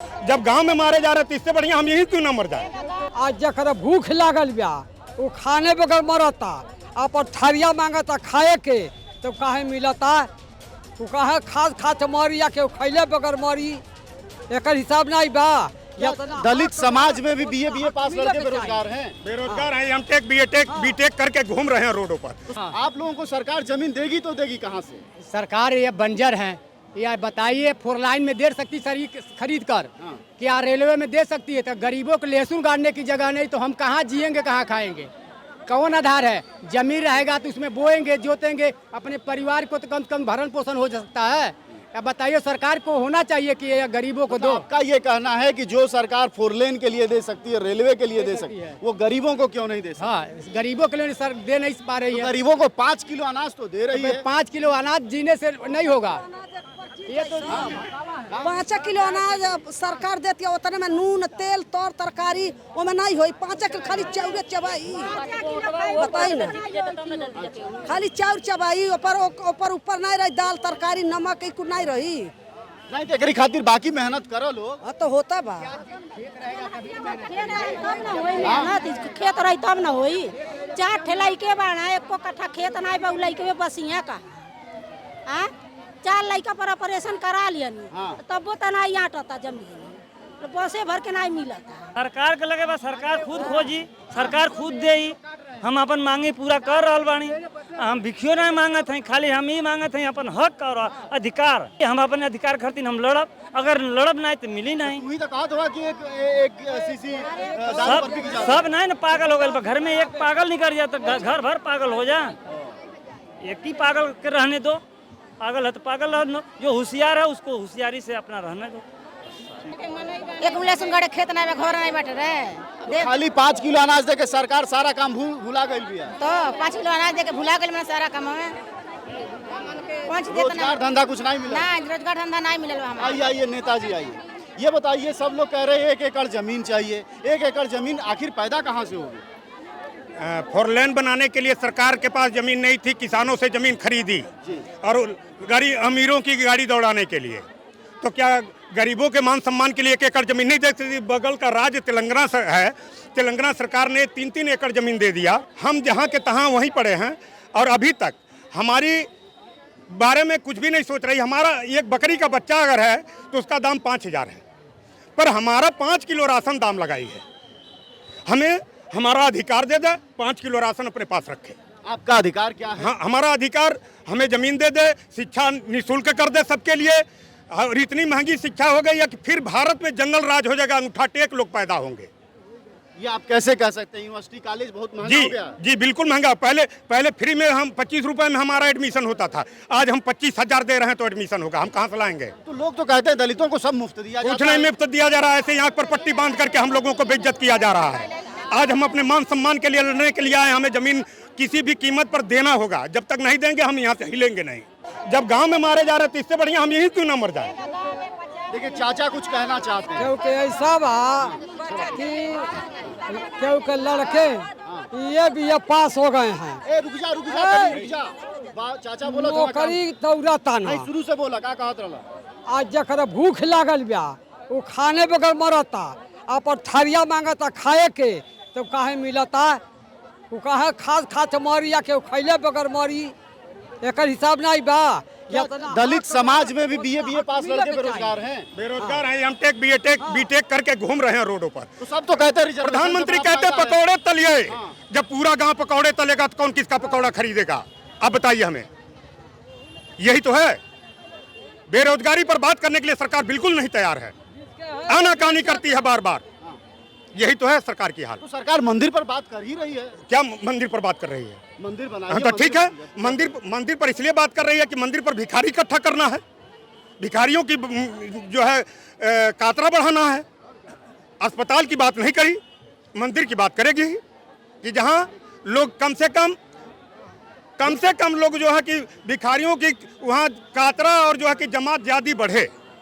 जब गांव में मारे जा रहे तो इससे बढ़िया हम यही क्यों ना मर जाए। आज जरा भूख लागल बा वो खाने बगैर मरता आप थरिया मांगता खाए के तो काहे मिलता तू कहे खात मरी या के खैले बगैर मरी एक हिसाब नहीं बा। दलित समाज में भी बीए पास लड़के बेरोजगार हैं। हम टेक बीटेक करके घूम रहे हैं रोडों पर। आप लोगों को सरकार जमीन देगी तो देगी कहाँ से? सरकार ये बंजर है, या बताइए 4 लाइन में दे सकती खरीद कर, क्या रेलवे में दे सकती है? तो गरीबों को लहसुन गाड़ने की जगह नहीं तो हम कहाँ जिएंगे, कहाँ खाएंगे? कौन आधार है? जमीन रहेगा तो उसमें बोएंगे जोतेंगे, अपने परिवार को तो कम से कम भरण पोषण हो सकता है। अब बताइए सरकार को होना चाहिए कि ये गरीबों को दो। आपका ये कहना है कि जो सरकार 4 लेन के लिए दे सकती है, रेलवे के लिए दे सकती है, वो गरीबों को क्यों नहीं दे सकती? हाँ, गरीबों के लिए सर दे नहीं पा रही है। गरीबों को 5 किलो अनाज तो दे रही है। 5 किलो अनाज जीने से नहीं होगा। ये तो 5 किलो अनाज सरकार देती है, उतने में नून तेल तौर तरकारी वो में नहीं होई। 5 किलो खाली चाउर चबाई, बताई ना, खाली चाउर चबाई, ऊपर नहीं रही दाल तरकारी नमक एक नहीं रही। नहीं तो एकरी खातिर बाकी मेहनत करो लोग। हाँ तो होता बा, खेत रही तब न होई। 4 ठेलाई के बाना 1 कट्ठा खेत नहीं बा, लइके बसिया का 4 लड़का पर ऑपरेशन करा लिया तब वो तो नहीं आटता जमीन, तो बसे भर के नहीं मिलता। सरकार के लगे बा सरकार खुद खोजी, सरकार खुद दे। हम अपन मांगे पूरा कर रहा बानी। हम भिखियो नहीं मांगत हैं, खाली हम ही मांगत हैं अपन हक और अधिकार। हम अपन अधिकार खातिर हम लड़ब, अगर लड़ब नहीं तो मिली नहीं। वही तो कहा था कि एक सीसी सब नहीं ना पागल हो गए। घर में एक पागल निकल जाए तो घर भर पागल हो जाए। एक ही पागल के रहने दो, पागल है तो पागल रहने, जो होशियार है उसको होशियारी से अपना रहने दो। एक लहसुन गड़े खेत नहीं घर नहीं बैठ रहे। खाली 5 किलो अनाज दे के सरकार सारा काम भुला गई भी है। तो 5 किलो अनाज दे के भुला गई मैं सारा काम में। रोजगार धंधा कुछ नहीं मिला। नहीं, रोजगार धंधा नहीं मिला। आइए नेताजी आइए, ये बताइए, सब लोग कह रहे हैं 1 एकड़ जमीन चाहिए। 1 एकड़ जमीन आखिर पैदा कहाँ से होगी? 4 लेन बनाने के लिए सरकार के पास जमीन नहीं थी, किसानों से जमीन खरीदी और गरीब अमीरों की गाड़ी दौड़ाने के लिए। तो क्या गरीबों के मान सम्मान के लिए 1 एकड़ जमीन नहीं दे सकती? बगल का राज्य तेलंगाना है, तेलंगाना सरकार ने 3-3 एकड़ जमीन दे दिया। हम जहाँ के तहाँ वहीं पड़े हैं और अभी तक हमारी बारे में कुछ भी नहीं सोच रही। हमारा एक बकरी का बच्चा अगर है तो उसका दाम 5000 है, पर हमारा 5 किलो राशन दाम लगाई है। हमें हमारा अधिकार दे दे, 5 किलो राशन अपने पास रखे। आपका अधिकार क्या है? हाँ, हमारा अधिकार, हमें जमीन दे दे, शिक्षा निःशुल्क कर दे सबके लिए। और इतनी महंगी शिक्षा हो गई है कि फिर भारत में जंगल राज हो जाएगा, अंगूठा टेक लोग पैदा होंगे। ये आप कैसे कह सकते हैं? यूनिवर्सिटी कॉलेज बहुत महंगा हो गया। जी बिल्कुल महंगा। पहले फ्री में हम 25 रुपए में हमारा एडमिशन होता था, आज हम 25,000 दे रहे हैं तो एडमिशन होगा। हम कहाँ से लाएंगे? तो लोग तो कहते हैं दलितों को सब मुफ्त दिया जाता है। कुछ नहीं मुफ्त दिया जा रहा है, ऐसे आंख पर पट्टी बांध करके हम लोगों को बेइज्जत किया जा रहा है। आज हम अपने मान सम्मान के लिए लड़ने के लिए आए, हमें जमीन किसी भी कीमत पर देना होगा। जब तक नहीं देंगे हम यहाँ से हिलेंगे नहीं। जब गांव में मारे जा रहे तो इससे बढ़िया हम यही क्यों ना मर जाए। देखिए चाचा कुछ कहना चाहते हैं। क्योंकि ऐसा बा कि क्योंकि लड़के ये भी पास हो गए हैं। रुक जा चाचा बोला नौकरी दौड़ता ना, शुरू से बोला का कहत रहा। आज जरा भूख लागल बा वो खाने बगैर मरता आप थरिया मांगता खाए के तो काहे मिलता वो कहे खात मरी या के खैले बगैर मरी एक हिसाब नहीं बा। दलित समाज में भी बीए पास लड़के बेरोजगार हैं। हम टेक बीटेक करके घूम रहे हैं रोडों पर। तो सब तो कहते हैं प्रधानमंत्री कहते हैं पकौड़े तलिए। जब पूरा गांव पकौड़े तलेगा तो कौन किसका पकौड़ा खरीदेगा? अब बताइए हमें। यही तो है। बेरोजगारी पर बात करने के लिए सरकार बिल्कुल नहीं तैयार है, आनाकानी करती है बार बार। यही तो है सरकार की हाल। तो सरकार मंदिर पर बात कर ही रही है। क्या मंदिर पर बात कर रही है? मंदिर बना हाँ तो ठीक है, मंदिर पर इसलिए बात कर रही है कि मंदिर पर भिखारी इकट्ठा करना है, भिखारियों की जो है कातरा बढ़ाना है। अस्पताल की बात नहीं करी, मंदिर की बात करेगी कि जहाँ लोग कम से कम लोग जो है कि भिखारियों की वहाँ कातरा और जो है कि जमात ज्यादा बढ़े।